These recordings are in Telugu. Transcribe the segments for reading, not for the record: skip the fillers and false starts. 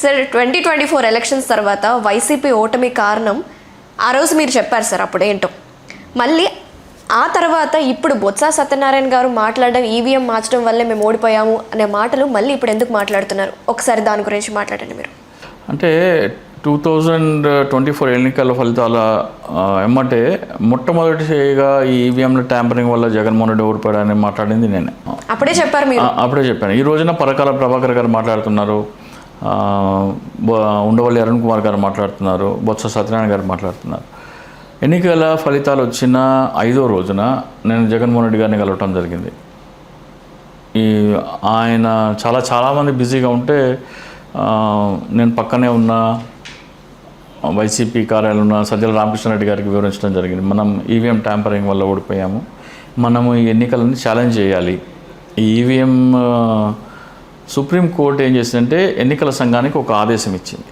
సార్ 2024 ఎలక్షన్స్ తర్వాత వైసీపీ ఓటమి కారణం ఆ రోజు మీరు చెప్పారు సార్ అప్పుడు ఏంటో. మళ్ళీ ఆ తర్వాత ఇప్పుడు బొత్స సత్యనారాయణ గారు మాట్లాడడం ఈవీఎం మార్చడం వల్లే మేము ఓడిపోయాము అనే మాటలు మళ్ళీ ఇప్పుడు ఎందుకు మాట్లాడుతున్నారు? ఒకసారి దాని గురించి మాట్లాడండి మీరు. అంటే 2024 ఎన్నికల ఫలితాల ఎమ్మటే మొట్టమొదటిగా ఈ ఈవీఎంల ట్యాంపరింగ్ వల్ల జగన్మోహన్ రెడ్డి ఓడిపోయాడని మాట్లాడింది నేనే. అప్పుడే చెప్పారు మీరు? అప్పుడే చెప్పాను. ఈ రోజున పరకాల ప్రభాకర్ గారు మాట్లాడుతున్నారు, ఉండవల్లి అరుణ్ కుమార్ గారు మాట్లాడుతున్నారు, బొత్స సత్యనారాయణ గారు మాట్లాడుతున్నారు. ఎన్నికల ఫలితాలు వచ్చిన 5వ రోజున నేను జగన్మోహన్ రెడ్డి గారిని కలవటం జరిగింది. ఆయన చాలామంది బిజీగా ఉంటే నేను పక్కనే ఉన్న వైసీపీ కార్యాలయం ఉన్న సజ్జల రామకృష్ణారెడ్డి గారికి వివరించడం జరిగింది. మనం ఈవీఎం ట్యాంపరింగ్ వల్ల ఓడిపోయాము, మనము ఈ ఎన్నికలను ఛాలెంజ్ చేయాలి. ఈ ఈవీఎం సుప్రీంకోర్టు ఏం చేసిందంటే ఎన్నికల సంఘానికి ఒక ఆదేశం ఇచ్చింది.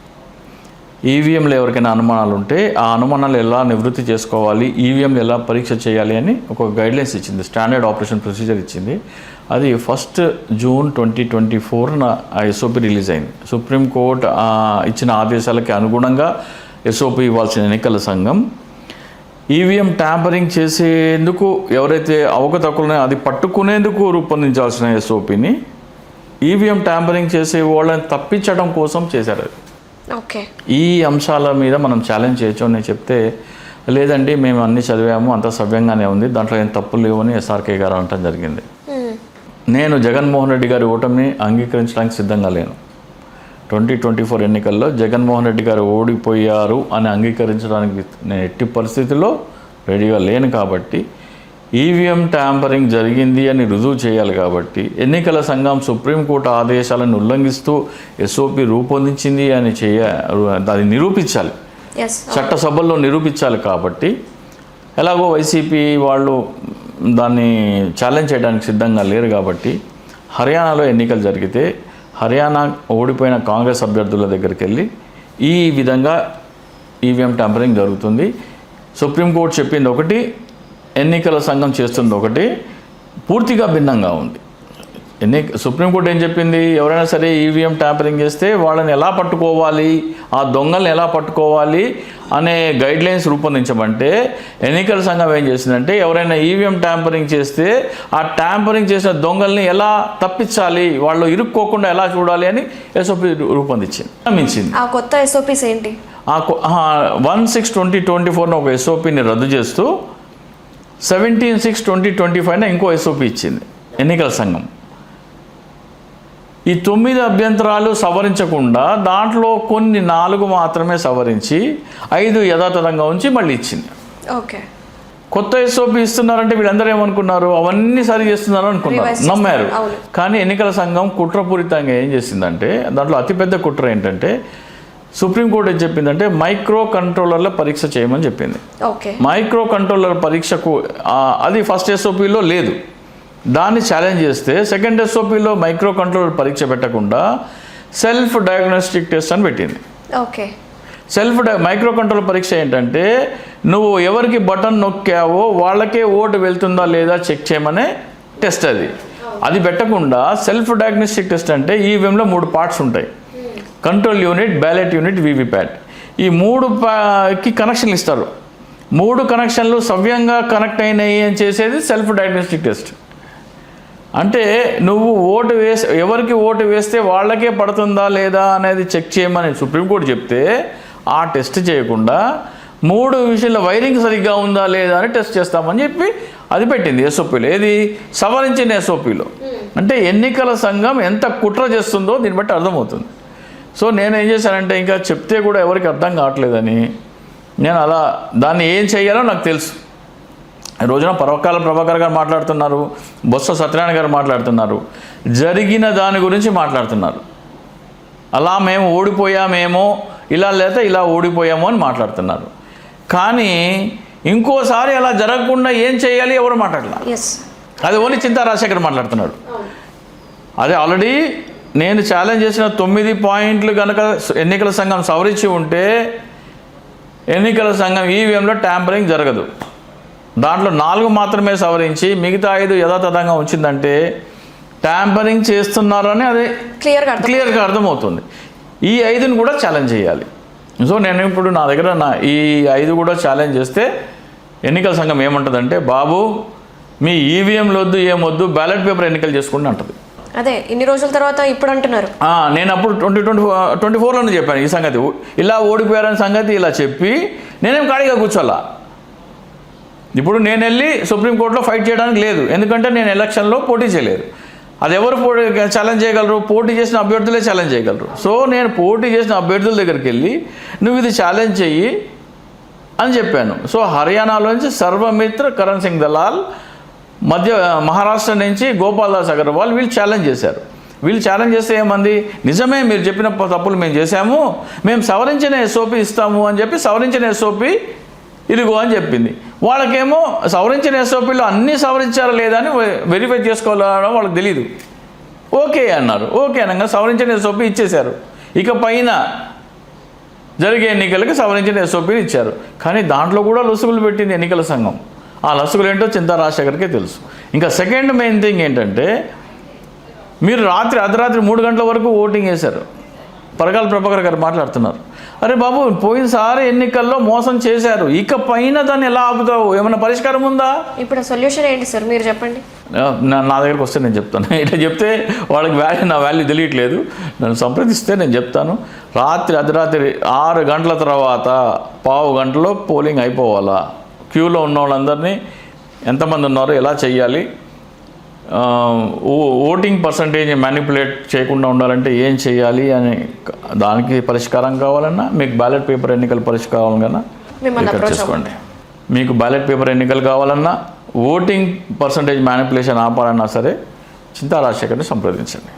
ఈవీఎంలో ఎవరికైనా అనుమానాలు ఉంటే ఆ అనుమానాలు ఎలా నివృత్తి చేసుకోవాలి, ఈవీఎంలు ఎలా పరీక్ష చేయాలి అని ఒక గైడ్లైన్స్ ఇచ్చింది, స్టాండర్డ్ ఆపరేషన్ ప్రొసీజర్ ఇచ్చింది. అది 1 జూన్ 2024 ఎస్ఓపి రిలీజ్ అయింది. సుప్రీంకోర్టు ఇచ్చిన ఆదేశాలకి అనుగుణంగా ఎస్ఓపి ఇవ్వాల్సిన ఎన్నికల సంఘం ఈవీఎం ట్యాంపరింగ్ చేసేందుకు ఎవరైతే అవకతవకలున్నాయో అది పట్టుకునేందుకు రూపొందించాల్సిన ఎస్ఓపిని ఈవీఎం ట్యాంపరింగ్ చేసే వాళ్ళని తప్పించడం కోసం చేశారు. ఓకే, ఈ అంశాల మీద మనం ఛాలెంజ్ చేయొచ్చు అని చెప్తే, లేదండి మేము అన్నీ చదివాము, అంత సవ్యంగానే ఉంది, దాంట్లో ఏం తప్పులు లేవు అని ఎస్ఆర్కే గారు అనటం జరిగింది. నేను జగన్మోహన్ రెడ్డి గారి ఓటమిని అంగీకరించడానికి సిద్ధంగా లేను. 2024 ఎన్నికల్లో జగన్మోహన్ రెడ్డి గారు ఓడిపోయారు అని అంగీకరించడానికి నేను ఎట్టి పరిస్థితుల్లో రెడీగా లేను. కాబట్టి ఈవీఎం ట్యాంపరింగ్ జరిగింది అని రుజువు చేయాలి. కాబట్టి ఎన్నికల సంఘం సుప్రీంకోర్టు ఆదేశాలను ఉల్లంఘిస్తూ ఎస్ఓపి రూపొందించింది అని అది నిరూపించాలి, చట్టసభల్లో నిరూపించాలి. కాబట్టి ఎలాగో వైసీపీ వాళ్ళు దాన్ని ఛాలెంజ్ చేయడానికి సిద్ధంగా లేరు. కాబట్టి హర్యానాలో ఎన్నికలు జరిగితే హర్యానా ఓడిపోయిన కాంగ్రెస్ అభ్యర్థుల దగ్గరికి వెళ్ళి ఈ విధంగా ఈవీఎం ట్యాంపరింగ్ జరుగుతుంది, సుప్రీంకోర్టు చెప్పింది ఒకటి, ఎన్నికల సంఘం చేస్తుంది ఒకటి, పూర్తిగా భిన్నంగా ఉంది. సుప్రీంకోర్టు ఏం చెప్పింది, ఎవరైనా సరే ఈవీఎం ట్యాంపరింగ్ చేస్తే వాళ్ళని ఎలా పట్టుకోవాలి, ఆ దొంగల్ని ఎలా పట్టుకోవాలి అనే గైడ్లైన్స్ రూపొందించమంటే ఎన్నికల సంఘం ఏం చేసిందంటే ఎవరైనా ఈవీఎం ట్యాంపరింగ్ చేస్తే ఆ ట్యాంపరింగ్ చేసిన దొంగల్ని ఎలా తప్పించాలి, వాళ్ళు ఇరుక్కోకుండా ఎలా చూడాలి అని ఎస్ఓపి రూపొందించింది. ఆ కొత్త ఎస్ఓపీస్ ఏంటి? 1/6/2024 ఒక ఎస్ఓపిని రద్దు చేస్తూ 17/6/2025 ఇంకో ఎస్ఓపి ఇచ్చింది ఎన్నికల సంఘం. ఈ 9 అభ్యంతరాలు సవరించకుండా దాంట్లో కొన్ని 4 మాత్రమే సవరించి 5 యథాతథంగా ఉంచి మళ్ళీ ఇచ్చింది. ఓకే, కొత్త ఎస్ఓపి ఇస్తున్నారంటే వీళ్ళందరూ ఏమనుకున్నారు, అవన్నీ సరి చేస్తున్నారు అనుకున్నారు, నమ్మారు. కానీ ఎన్నికల సంఘం కుట్రపూరితంగా ఏం చేసిందంటే, దాంట్లో అతిపెద్ద కుట్ర ఏంటంటే సుప్రీంకోర్టు ఏం చెప్పిందంటే మైక్రో కంట్రోలర్ల పరీక్ష చేయమని చెప్పింది. మైక్రో కంట్రోలర్ పరీక్షకు అది ఫస్ట్ ఎస్ఓపిలో లేదు, దాన్ని ఛాలెంజ్ చేస్తే సెకండ్ ఎస్ఓపిలో మైక్రో కంట్రోలర్ పరీక్ష పెట్టకుండా సెల్ఫ్ డయాగ్నోస్టిక్ టెస్ట్ అని పెట్టింది. ఓకే, మైక్రో కంట్రోలర్ పరీక్ష ఏంటంటే నువ్వు ఎవరికి బటన్ నొక్కావో వాళ్ళకే ఓటు వెళ్తుందా లేదా చెక్ చేయమనే టెస్ట్. అది పెట్టకుండా సెల్ఫ్ డయాగ్నోస్టిక్ టెస్ట్ అంటే ఈవీఎంలో 3 పార్ట్స్ ఉంటాయి, control unit, ballot unit, VVPAT. ఈ 3కి కనెక్షన్లు ఇస్తారు. 3 కనెక్షన్లు సవ్యంగా కనెక్ట్ అయినాయి అని చేసేది సెల్ఫ్ డయాగ్నోస్టిక్ టెస్ట్. అంటే నువ్వు ఎవరికి ఓటు వేస్తే వాళ్ళకే పడుతుందా లేదా అనేది చెక్ చేయమని సుప్రీంకోర్టు చెప్తే ఆ టెస్ట్ చేయకుండా 3 విషయాల వైరింగ్ సరిగ్గా ఉందా లేదా అని టెస్ట్ చేస్తామని చెప్పి అది పెట్టింది ఎస్ఓపిలో. ఏది సవరించిన ఎస్ఓపిలో. అంటే ఎన్నికల సంఘం ఎంత కుట్ర చేస్తుందో దీన్ని బట్టి అర్థమవుతుంది. సో నేనేం చేశానంటే ఇంకా చెప్తే కూడా ఎవరికి అర్థం కావట్లేదని నేను దాన్ని ఏం చేయాలో నాకు తెలుసు. ఈ రోజున పరకాల ప్రభాకర్ గారు మాట్లాడుతున్నారు, బొత్స సత్యనారాయణ గారు మాట్లాడుతున్నారు, జరిగిన దాని గురించి మాట్లాడుతున్నారు. అలా మేము ఓడిపోయామేమో, ఇలా ఓడిపోయామో అని మాట్లాడుతున్నారు. కానీ ఇంకోసారి అలా జరగకుండా ఏం చేయాలి ఎవరు మాట్లాడలేదు. అది ఓన్లీ చింతా రాజశేఖర్ మాట్లాడుతున్నాడు. అదే ఆల్రెడీ నేను ఛాలెంజ్ చేసిన 9 పాయింట్లు కనుక ఎన్నికల సంఘం సవరించి ఉంటే ఎన్నికల సంఘం ఈవీఎంలో ట్యాంపరింగ్ జరగదు. దాంట్లో 4 మాత్రమే సవరించి మిగతా 5 యథాతథంగా ఉంచిందంటే ట్యాంపరింగ్ చేస్తున్నారని అది క్లియర్గా అర్థమవుతుంది. ఈ 5ని కూడా ఛాలెంజ్ చేయాలి. సో నేను ఇప్పుడు నా దగ్గర ఈ 5 కూడా ఛాలెంజ్ చేస్తే ఎన్నికల సంఘం ఏమంటుందంటే, బాబు మీ ఈవీఎంలు వద్దు ఏమొద్దు, బ్యాలెట్ పేపర్ ఎన్నికలు చేసుకోండి అంటది. అదే ఇన్ని రోజుల తర్వాత ఇప్పుడు అంటున్నారు. నేను అప్పుడు 2024లోనే చెప్పాను ఈ సంగతి, ఇలా ఓడిపోయారని సంగతి ఇలా చెప్పి నేనేం ఖాళీగా కూర్చోాలా. ఇప్పుడు నేను వెళ్ళి సుప్రీంకోర్టులో ఫైట్ చేయడానికి లేదు, ఎందుకంటే నేను ఎలక్షన్లో పోటీ చేయలేదు. అది ఎవరు ఛాలెంజ్ చేయగలరు? పోటీ చేసిన అభ్యర్థులే ఛాలెంజ్ చేయగలరు. సో నేను పోటీ చేసిన అభ్యర్థుల దగ్గరికి వెళ్ళి నువ్వు ఇది ఛాలెంజ్ చెయ్యి అని చెప్పాను. సో హర్యానాలోంచి సర్వమిత్ర కరణ్ సింగ్ దలాల్, మహారాష్ట్ర నుంచి గోపాల్ దాస్ అగర్వాల్ వీళ్ళు ఛాలెంజ్ చేశారు. వీళ్ళు ఛాలెంజ్ చేస్తే ఏమంది, నిజమే మీరు చెప్పిన తప్పులు మేము చేశాము, మేము సవరించిన ఎస్ఓపి ఇస్తాము అని చెప్పి సవరించిన ఎస్ఓపి ఇదిగో అని చెప్పింది. వాళ్ళకేమో సవరించిన ఎస్ఓపిలో అన్నీ సవరించారా లేదా అని వెరిఫై చేసుకోవాలో వాళ్ళకి తెలీదు. ఓకే అన్నారు. ఓకే అనగా సవరించిన ఎస్ఓపి ఇచ్చేశారు. ఇక పైన జరిగే ఎన్నికలకి సవరించిన ఎస్ఓపిని ఇచ్చారు. కానీ దాంట్లో కూడా లొసుగులు పెట్టింది ఎన్నికల సంఘం. ఆ లొసుగులు ఏంటో చింతా రాజశేఖర్కే తెలుసు. ఇంకా సెకండ్ మెయిన్ థింగ్ ఏంటంటే, మీరు అర్ధరాత్రి 3 గంటల వరకు ఓటింగ్ వేశారు. పరకాల ప్రభాకర్ గారు మాట్లాడుతున్నారు, అరే బాబు పోయినసారి ఎన్నికల్లో మోసం చేశారు, ఇక పైన దాన్ని ఎలా ఆపుతావు? ఏమైనా పరిష్కారం ఉందా? ఇప్పుడు సొల్యూషన్ ఏంటి సార్, మీరు చెప్పండి. నా దగ్గరికి వస్తే నేను చెప్తాను. ఇట్లా చెప్తే వాళ్ళకి నా వాల్యూ తెలియట్లేదు. నన్ను సంప్రదిస్తే నేను చెప్తాను. అర్ధరాత్రి 6 గంటల తర్వాత 15 గంటలో పోలింగ్ అయిపోవాలా, క్యూలో ఉన్న వాళ్ళందరినీ ఎంతమంది ఉన్నారో ఎలా చెయ్యాలి, ఓటింగ్ పర్సంటేజ్ మ్యానిపులేట్ చేయకుండా ఉండాలంటే ఏం చేయాలి అని దానికి పరిష్కారం కావాలన్నా, మీకు బ్యాలెట్ పేపర్ ఎన్నికల పరిష్కారం కన్నా చేసుకోండి. మీకు బ్యాలెట్ పేపర్ ఎన్నికలు కావాలన్నా, ఓటింగ్ పర్సంటేజ్ మ్యానిపులేషన్ ఆపాలన్నా సరే చింతా రాజశేఖర్ని సంప్రదించండి.